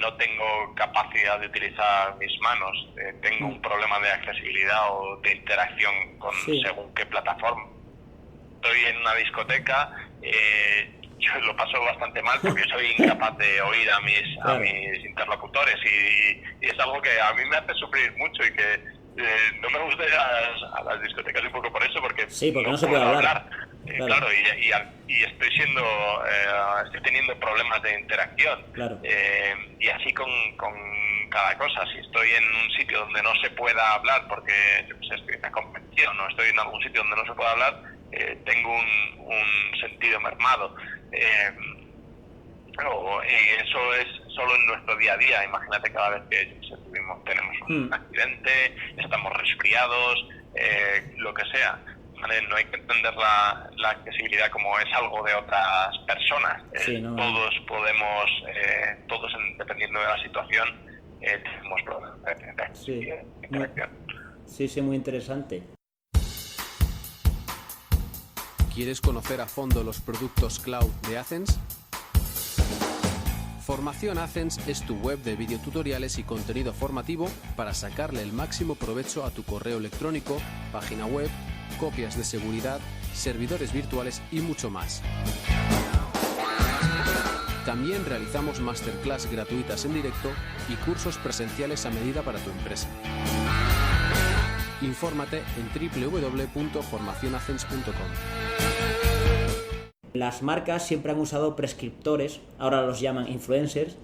no tengo capacidad de utilizar mis manos, tengo un problema de accesibilidad o de interacción con según qué plataforma. Estoy en una discoteca, yo lo paso bastante mal porque soy incapaz de oír a mis interlocutores, y es algo que a mí me hace sufrir mucho, y que no me gusta ir a las discotecas un poco por eso, porque
no se puede hablar.
Claro, y estoy teniendo problemas de interacción, y así con cada cosa. Si estoy en un sitio donde no se pueda hablar porque estoy en una convención, o estoy en algún sitio donde no se pueda hablar, tengo un sentido mermado. Eso es solo en nuestro día a día. Imagínate cada vez que tenemos un accidente, estamos resfriados, lo que sea. ¿Vale? No hay que entender la accesibilidad como es algo de otras personas. Todos podemos, dependiendo de la situación, tenemos problemas de accesibilidad.
Sí, muy interesante.
¿Quieres conocer a fondo los productos cloud de Athens? Formación Athens es tu web de videotutoriales y contenido formativo para sacarle el máximo provecho a tu correo electrónico, página web, copias de seguridad, servidores virtuales y mucho más. También realizamos masterclass gratuitas en directo y cursos presenciales a medida para tu empresa. Infórmate en www.formacionathens.com.
Las marcas siempre han usado prescriptores, ahora los llaman influencers.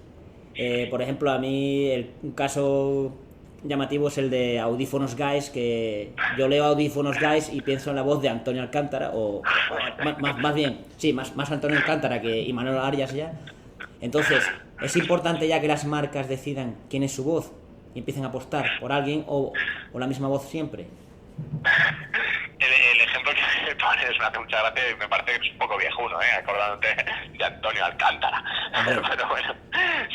Por ejemplo, a mí un caso llamativo es el de Audífonos Guys, que yo leo Audífonos Guys y pienso en la voz de Antonio Alcántara, o más Antonio Alcántara que Imanol Arias ya. Entonces, es importante ya que las marcas decidan quién es su voz y empiecen a apostar por alguien o la misma voz siempre.
El ejemplo que pones me hace mucha gracia y me parece que es un poco viejuno, acordándote de Antonio Alcántara. Pero bueno,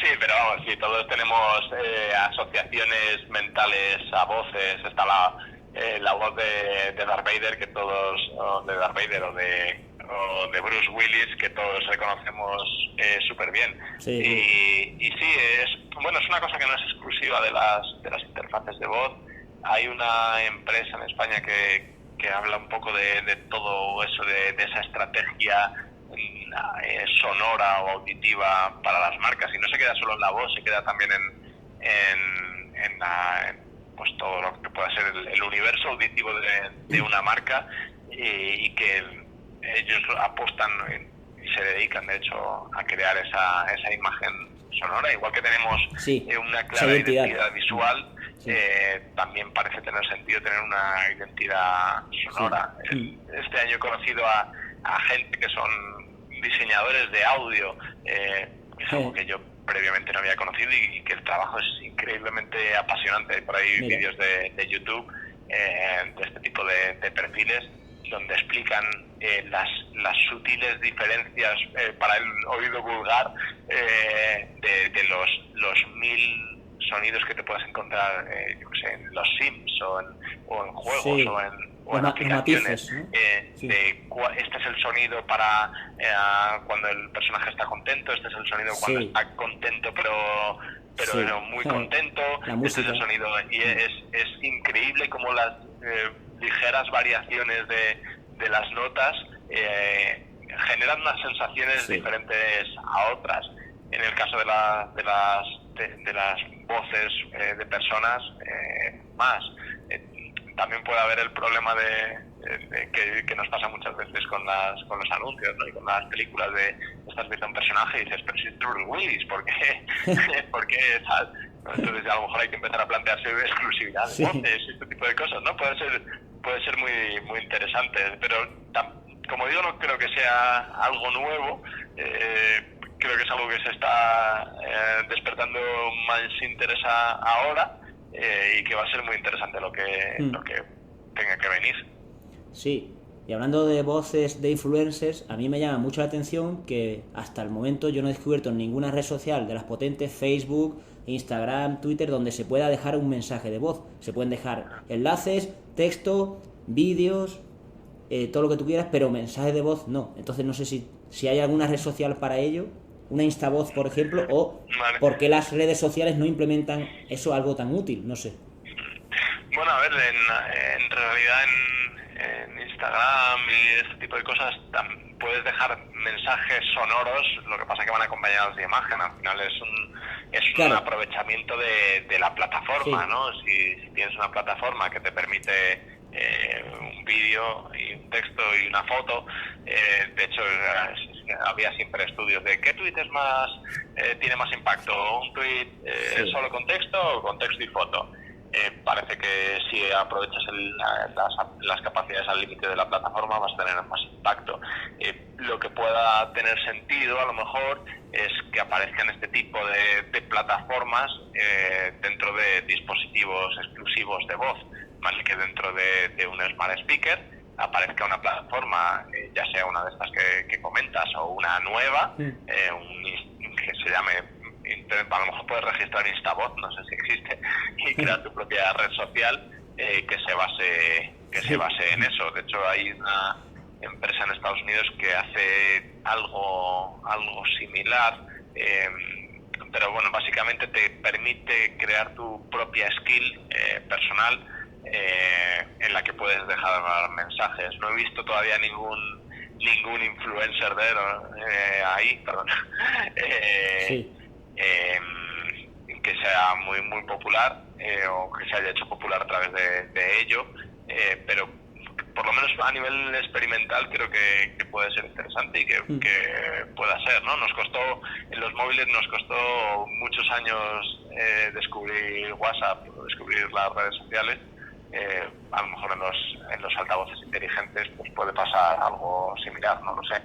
sí, pero vamos, sí, todos tenemos asociaciones mentales a voces. Está la voz de Darth Vader, que todos, de Darth Vader o de o de Bruce Willis, que todos reconocemos súper bien.
Sí.
Y sí, es una cosa que no es exclusiva de las interfaces de voz. Hay una empresa en España que habla un poco de todo eso, de esa estrategia sonora o auditiva para las marcas, y no se queda solo en la voz, se queda también en pues todo lo que pueda ser el universo auditivo de una marca, y que ellos apostan y se dedican de hecho a crear esa imagen sonora, igual que tenemos una clara identidad visual. Sí. También parece tener sentido tener una identidad sonora. Sí. Este año he conocido a gente que son diseñadores de audio, es algo que yo previamente no había conocido, y que el trabajo es increíblemente apasionante. Hay por ahí vídeos de YouTube de este tipo de perfiles donde explican las sutiles diferencias para el oído vulgar de los 1000 sonidos que te puedas encontrar en los Sims o en juegos o en aplicaciones, ¿no? Este es el sonido para cuando el personaje está contento, este es el sonido cuando está contento pero muy contento, este es el sonido, y es increíble cómo las ligeras variaciones de las notas generan unas sensaciones diferentes a otras. En el caso de las voces de personas, más. También puede haber el problema que nos pasa muchas veces con los anuncios, ¿no? Y con las películas estás viendo un personaje y dices, pero si es Bruce Willis, ¿por qué? ¿Por qué tal? Entonces a lo mejor hay que empezar a plantearse exclusividad de voces y este tipo de cosas, ¿no? Puede ser muy, muy interesante, pero como digo, no creo que sea algo nuevo. Creo que es algo que se está despertando más interés ahora, y que va a ser muy interesante lo que tenga que venir.
Sí, y hablando de voces de influencers, a mí me llama mucho la atención que hasta el momento yo no he descubierto en ninguna red social de las potentes, Facebook, Instagram, Twitter, donde se pueda dejar un mensaje de voz. Se pueden dejar enlaces, texto, vídeos, todo lo que tú quieras, pero mensajes de voz no. Entonces no sé si hay alguna red social para ello, una Instavoz, por ejemplo, o por qué las redes sociales no implementan eso, algo tan útil, no sé.
Bueno, a ver, en realidad en Instagram y este tipo de cosas puedes dejar mensajes sonoros, lo que pasa es que van acompañados de imagen. Al final es un aprovechamiento de la plataforma, ¿no? Si tienes una plataforma que te permite un vídeo y un texto y una foto, de hecho había siempre estudios de qué tweet tiene más impacto, un tweet solo con texto o con texto y foto. Parece que si aprovechas las capacidades al límite de la plataforma vas a tener más impacto. Lo que pueda tener sentido a lo mejor es que aparezcan este tipo de plataformas dentro de dispositivos exclusivos de voz, más que dentro de un smart speaker aparezca una plataforma, ya sea una de estas que comentas o una nueva, que se llame, a lo mejor puedes registrar Instavoz, no sé si existe, y crear tu propia red social que se base en eso. De hecho hay una empresa en Estados Unidos que hace algo similar, pero bueno, básicamente te permite crear tu propia skill personal en la que puedes dejar mensajes. No he visto todavía ningún influencer ahí, perdón, que sea muy muy popular, o que se haya hecho popular a través de ello, pero por lo menos a nivel experimental creo que puede ser interesante y que pueda ser, ¿no? En los móviles nos costó muchos años descubrir WhatsApp, descubrir las redes sociales. A lo mejor en los altavoces inteligentes pues puede pasar algo similar, no lo sé.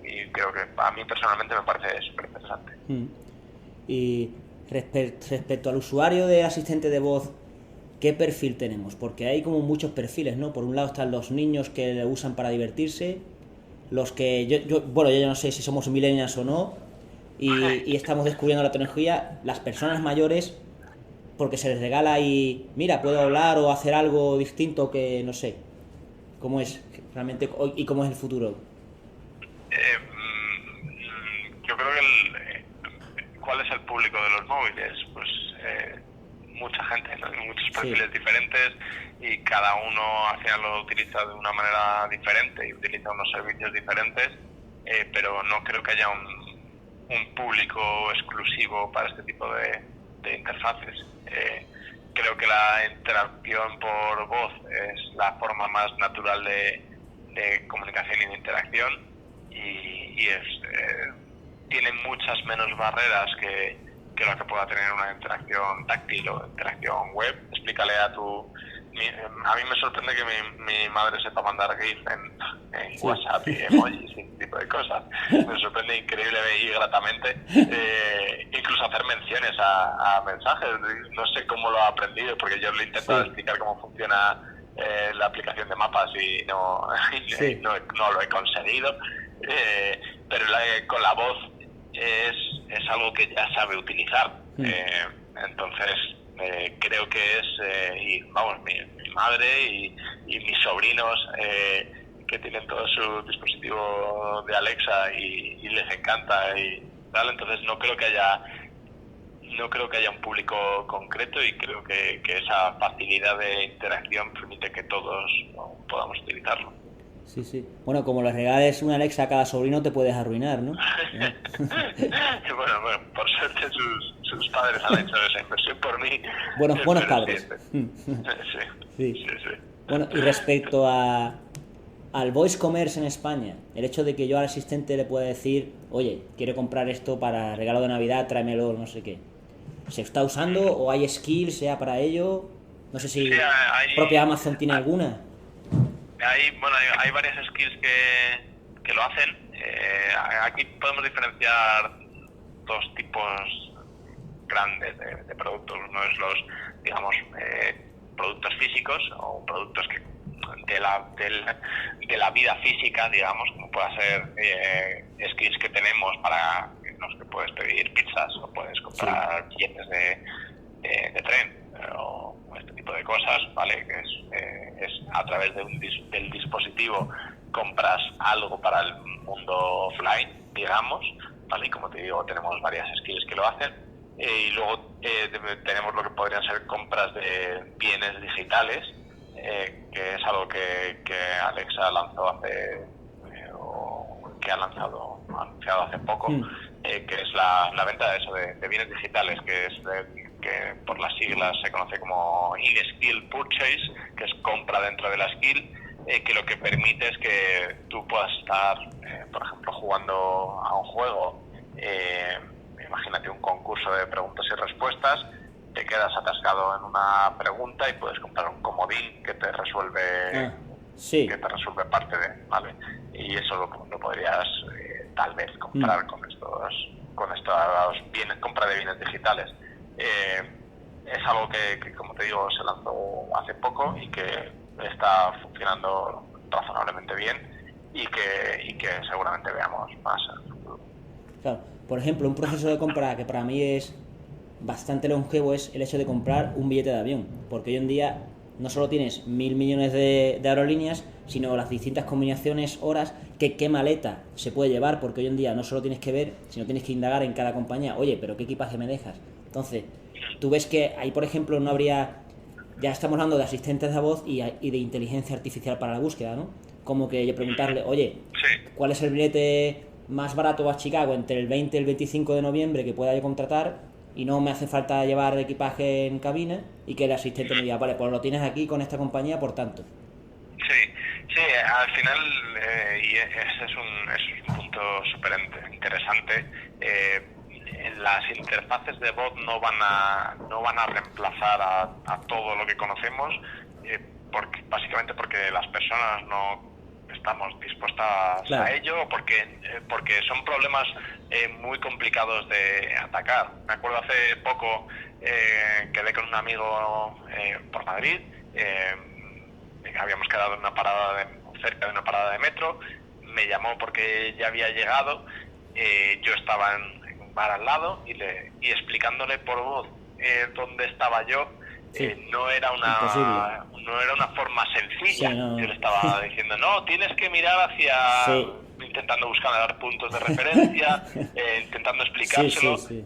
Y creo que a mí personalmente me parece súper interesante.
Y respecto al usuario de asistente de voz, ¿qué perfil tenemos? Porque hay como muchos perfiles, ¿no? Por un lado están los niños que lo usan para divertirse, los que yo no sé si somos millennials o no, y estamos descubriendo la tecnología, las personas mayores, porque se les regala y mira, puedo hablar o hacer algo distinto que no sé cómo es realmente y cómo es el futuro.
¿cuál es el público de los móviles? Pues mucha gente, ¿no? Muchos perfiles diferentes, y cada uno al final lo utiliza de una manera diferente y utiliza unos servicios diferentes, pero no creo que haya un público exclusivo para este tipo de interfaces. Creo que la interacción por voz es la forma más natural de comunicación y de interacción, y tiene muchas menos barreras que lo que pueda tener una interacción táctil o interacción web. Explícale a a mí me sorprende que mi madre sepa mandar GIF en WhatsApp y emojis y ese tipo de cosas. Me sorprende increíble y gratamente. Incluso hacer menciones a mensajes. No sé cómo lo ha aprendido, porque yo le he intentado explicar cómo funciona la aplicación de mapas y no lo he conseguido. Pero con la voz es algo que ya sabe utilizar. Entonces creo que es mi madre y mis sobrinos que tienen todo su dispositivo de Alexa y les encanta y tal. Entonces no creo que haya un público concreto, y creo que esa facilidad de interacción permite que todos podamos utilizarlo.
Sí. Bueno, como le regales una Alexa a cada sobrino, te puedes arruinar, ¿no?
Bueno, por suerte sus padres han hecho esa inversión por mí.
Buenos padres. Sí. Bueno, y respecto al voice commerce en España, el hecho de que yo al asistente le pueda decir, oye, quiero comprar esto para regalo de Navidad, tráemelo, no sé qué. ¿Se está usando o hay skills sea para ello? No sé si propia Amazon tiene alguna.
Hay varias skills que lo hacen. Aquí podemos diferenciar dos tipos grandes de productos. Uno es los, productos físicos, o productos que de la vida física, digamos, como pueda ser skills que tenemos para los que puedes pedir pizzas o puedes comprar billetes de tren o este tipo de cosas, ¿vale? Que es a través del dispositivo compras algo para el mundo offline, digamos, ¿vale? Y como te digo, tenemos varias skills que lo hacen. Y luego tenemos lo que podrían ser compras de bienes digitales, que es algo que Alexa lanzó que ha anunciado hace poco, que es la venta de eso, de bienes digitales, que por las siglas se conoce como in-skill purchase, que es compra dentro de la skill, que lo que permite es que tú puedas estar, por ejemplo, jugando a un juego, imagínate un concurso de preguntas y respuestas, te quedas atascado en una pregunta y puedes comprar un comodín que te resuelve parte de, ¿vale? Y eso lo podrías tal vez comprar con estos bienes, compra de bienes digitales. Es algo que, como te digo, se lanzó hace poco y que está funcionando razonablemente bien, y que seguramente veamos más en el futuro.
Claro, por ejemplo, un proceso de compra que para mí es bastante longevo es el hecho de comprar un billete de avión, porque hoy en día no solo tienes 1.000 millones de aerolíneas, sino las distintas combinaciones, horas, qué maleta se puede llevar, porque hoy en día no solo tienes que ver, sino tienes que indagar en cada compañía, oye, pero ¿qué equipaje me dejas? Entonces, tú ves que ahí, por ejemplo, no habría, ya estamos hablando de asistentes de voz y de inteligencia artificial para la búsqueda, ¿no? Como que preguntarle, oye, ¿cuál es el billete más barato a Chicago entre el 20 y el 25 de noviembre que pueda yo contratar? Y no me hace falta llevar equipaje en cabina, y que el asistente me diga, vale, pues lo tienes aquí con esta compañía, por tanto.
Sí, al final, y ese es un punto súper interesante, las interfaces de voz no van a reemplazar a todo lo que conocemos, básicamente porque las personas no estamos dispuestas a ello, porque son problemas muy complicados de atacar. Me acuerdo hace poco quedé con un amigo por Madrid, habíamos quedado en una parada cerca de una parada de metro, me llamó porque ya había llegado, yo estaba en un bar al lado y explicándole por voz dónde estaba yo. No era una forma sencilla. Yo le estaba diciendo, no, tienes que mirar hacia intentando buscar puntos de referencia, intentando explicárselo.
Sí.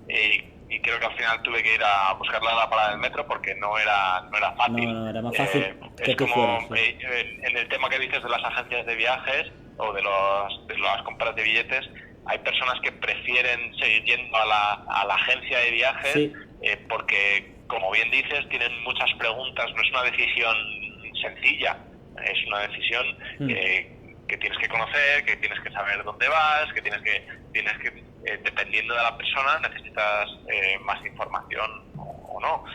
Y creo que al final tuve que ir a buscarla a la parada del metro porque no era fácil.
No, era más fácil que
es
tú
como
fueras. Sí.
en el tema que dices de las agencias de viajes o de las compras de billetes, hay personas que prefieren seguir yendo a la agencia de viajes,
Sí.
Porque, como bien dices, tienen muchas preguntas. No es una decisión sencilla, es una decisión que tienes que conocer, que tienes que saber dónde vas, que tienes que dependiendo de la persona, necesitas más información o no.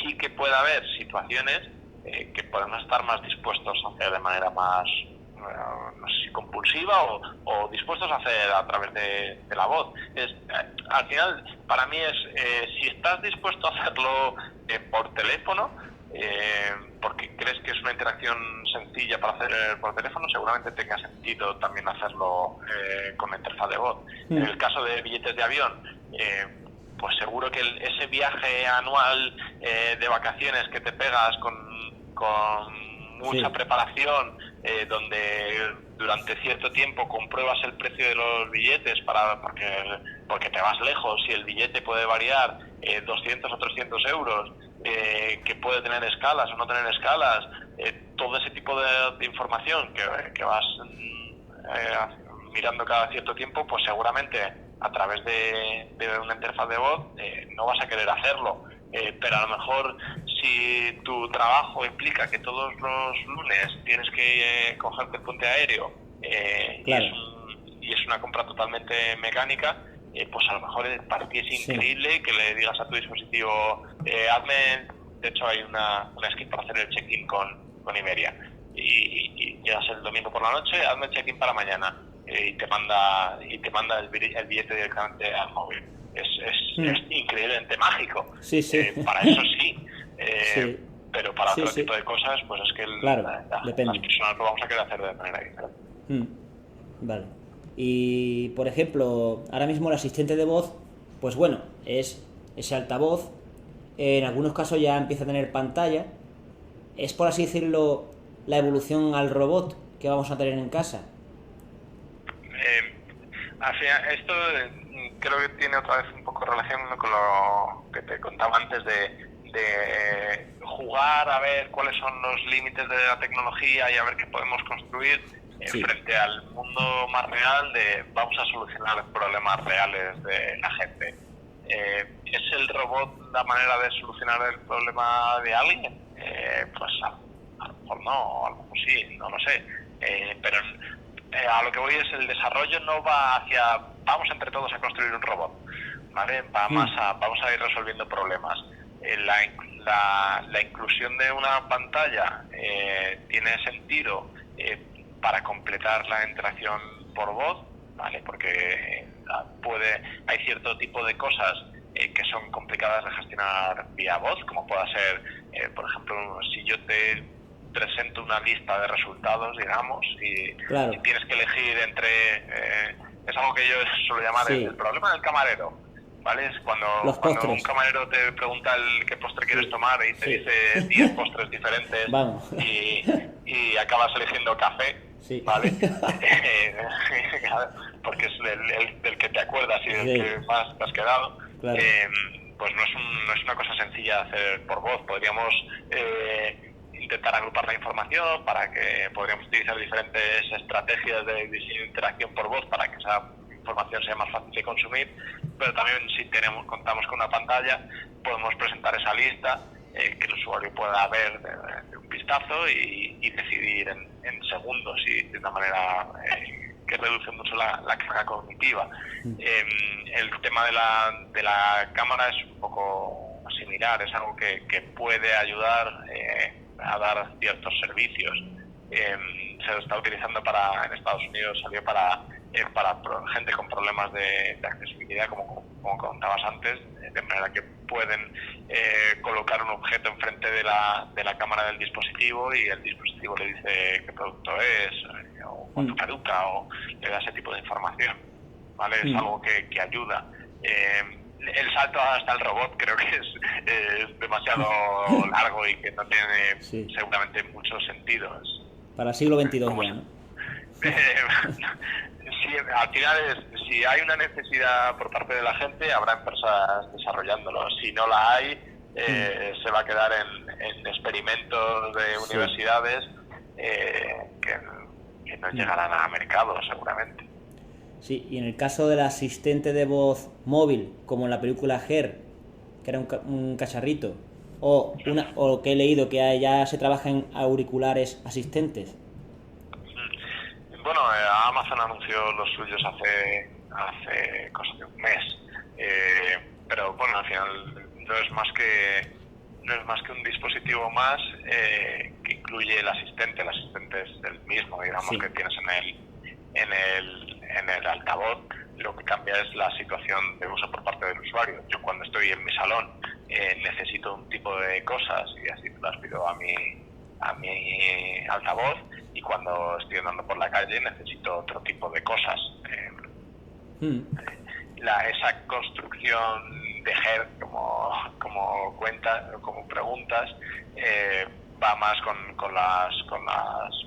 Sí que puede haber situaciones que podemos estar más dispuestos a hacer de manera más, no sé si compulsiva o dispuestos a hacer a través de la voz. Al final, para mí si estás dispuesto a hacerlo por teléfono, porque crees que es una interacción sencilla para hacer por teléfono, seguramente tenga sentido también hacerlo con la interfaz de voz. En el caso de billetes de avión, pues seguro que ese viaje anual de vacaciones que te pegas con mucha preparación, donde durante cierto tiempo compruebas el precio de los billetes porque te vas lejos y el billete puede variar 200 o 300 euros, que puede tener escalas o no tener escalas, todo ese tipo de información que vas mirando cada cierto tiempo, pues seguramente a través de una interfaz de voz no vas a querer hacerlo. Pero a lo mejor si tu trabajo implica que todos los lunes tienes que cogerte el puente aéreo
Claro.
y es una compra totalmente mecánica, pues a lo mejor para ti es increíble que le digas a tu dispositivo, hazme, de hecho hay una skin para hacer el check-in con Iberia, y llegas el domingo por la noche, hazme el check-in para mañana, y te manda el billete directamente al móvil. Es increíblemente mágico.
Sí.
Para eso sí.
Sí.
Pero para otro tipo de cosas, pues es que
depende.
las personas lo vamos a querer hacer de manera diferente.
Vale. Y, por ejemplo, ahora mismo el asistente de voz, pues bueno, es ese altavoz. En algunos casos ya empieza a tener pantalla. Es, por así decirlo, la evolución al robot que vamos a tener en casa.
Al final, esto creo que tiene otra vez un poco relación con lo que te contaba antes de jugar a ver cuáles son los límites de la tecnología y a ver qué podemos construir frente al mundo más real de vamos a solucionar problemas reales de la gente. ¿Es el robot la manera de solucionar el problema de alguien? Pues a lo mejor no, a lo mejor sí, no lo sé. Pero a lo que voy es el desarrollo no va hacia vamos entre todos a construir un robot, ¿vale? Vamos a ir resolviendo problemas. La inclusión de una pantalla tiene sentido para completar la interacción por voz, ¿vale? Porque hay cierto tipo de cosas que son complicadas de gestionar vía voz, como pueda ser, por ejemplo, si yo te presento una lista de resultados, digamos, y tienes que elegir entre... es algo que yo suelo llamar el problema del camarero, ¿vale? Es cuando un camarero te pregunta qué postre quieres tomar y te dice 10 postres diferentes y acabas eligiendo café, ¿vale? Porque es del que te acuerdas y del que más te has quedado.
Claro.
Pues no es una cosa sencilla de hacer por voz. Podríamos intentar agrupar la información podríamos utilizar diferentes estrategias de diseño de interacción por voz para que esa información sea más fácil de consumir, pero también si contamos con una pantalla podemos presentar esa lista que el usuario pueda ver de un vistazo y decidir en segundos y de una manera que reduce mucho la carga cognitiva. El tema de la cámara es un poco similar, es algo que puede ayudar a dar ciertos servicios. Se lo está utilizando en Estados Unidos salió para gente con problemas de accesibilidad, como contabas antes, de manera que pueden colocar un objeto enfrente de la cámara del dispositivo y el dispositivo le dice qué producto es, o cuánto caduca, o le da ese tipo de información, ¿vale? Es algo que ayuda. El salto hasta el robot creo que es demasiado largo y que no tiene seguramente mucho sentido.
Para el siglo XXII ya, ¿no?
final si hay una necesidad por parte de la gente, habrá empresas desarrollándolo. Si no la hay, se va a quedar en experimentos de universidades que no llegarán a mercado, seguramente.
Sí, y en el caso del asistente de voz móvil, como en la película Her, que era un cacharrito, o que he leído que ya se trabaja en auriculares asistentes.
Bueno, Amazon anunció los suyos hace cosa de un mes, pero bueno, al final no es más que un dispositivo más que incluye el asistente es el mismo, digamos, sí, que tienes en el altavoz. Lo que cambia es la situación de uso por parte del usuario. Yo cuando estoy en mi salón necesito un tipo de cosas y así las pido a mi altavoz, y cuando estoy andando por la calle necesito otro tipo de cosas. Esa construcción de Her, como preguntas, va más con las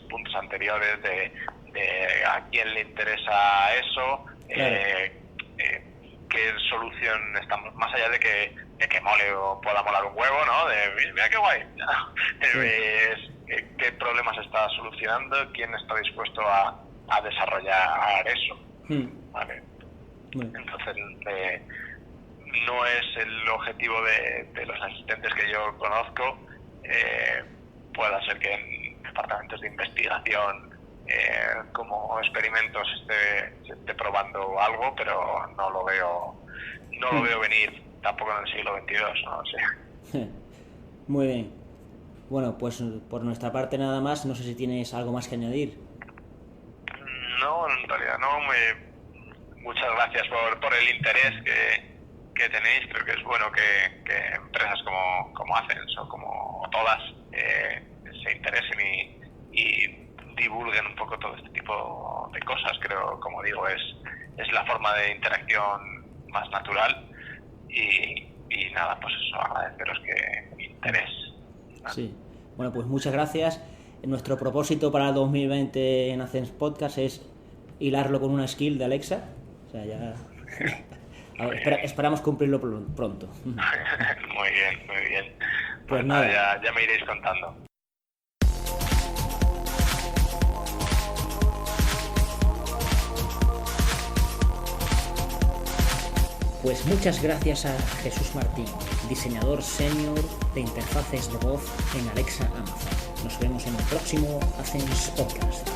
puntos anteriores de a quién le interesa eso, claro. Qué solución estamos, más allá de que mole o pueda molar un huevo, ¿no? Mira qué guay. Qué problemas está solucionando, quién está dispuesto a desarrollar eso. Vale. Entonces, no es el objetivo de los asistentes que yo conozco. Pueda ser que en departamentos de investigación como experimentos se esté probando algo, pero no lo veo venir tampoco en el siglo XXII, no sé.
Muy bien. Bueno, pues por nuestra parte nada más. No sé si tienes algo más que añadir.
No, en realidad no. Muchas gracias por el interés que tenéis. Creo que es bueno que empresas como Accents o como todas se interesen y divulguen un poco todo este tipo de cosas. Creo, como digo, es la forma de interacción más natural y nada, pues eso, agradeceros que interés.
Sí, bueno, pues muchas gracias. Nuestro propósito para el 2020 en Accents Podcast es hilarlo con una skill de Alexa. O sea, ya esperamos cumplirlo pronto.
Muy bien.
Pues nada,
ya me iréis contando.
Pues muchas gracias a Jesús Martín, diseñador senior de interfaces de voz en Alexa Amazon. Nos vemos en el próximo Accents Podcast.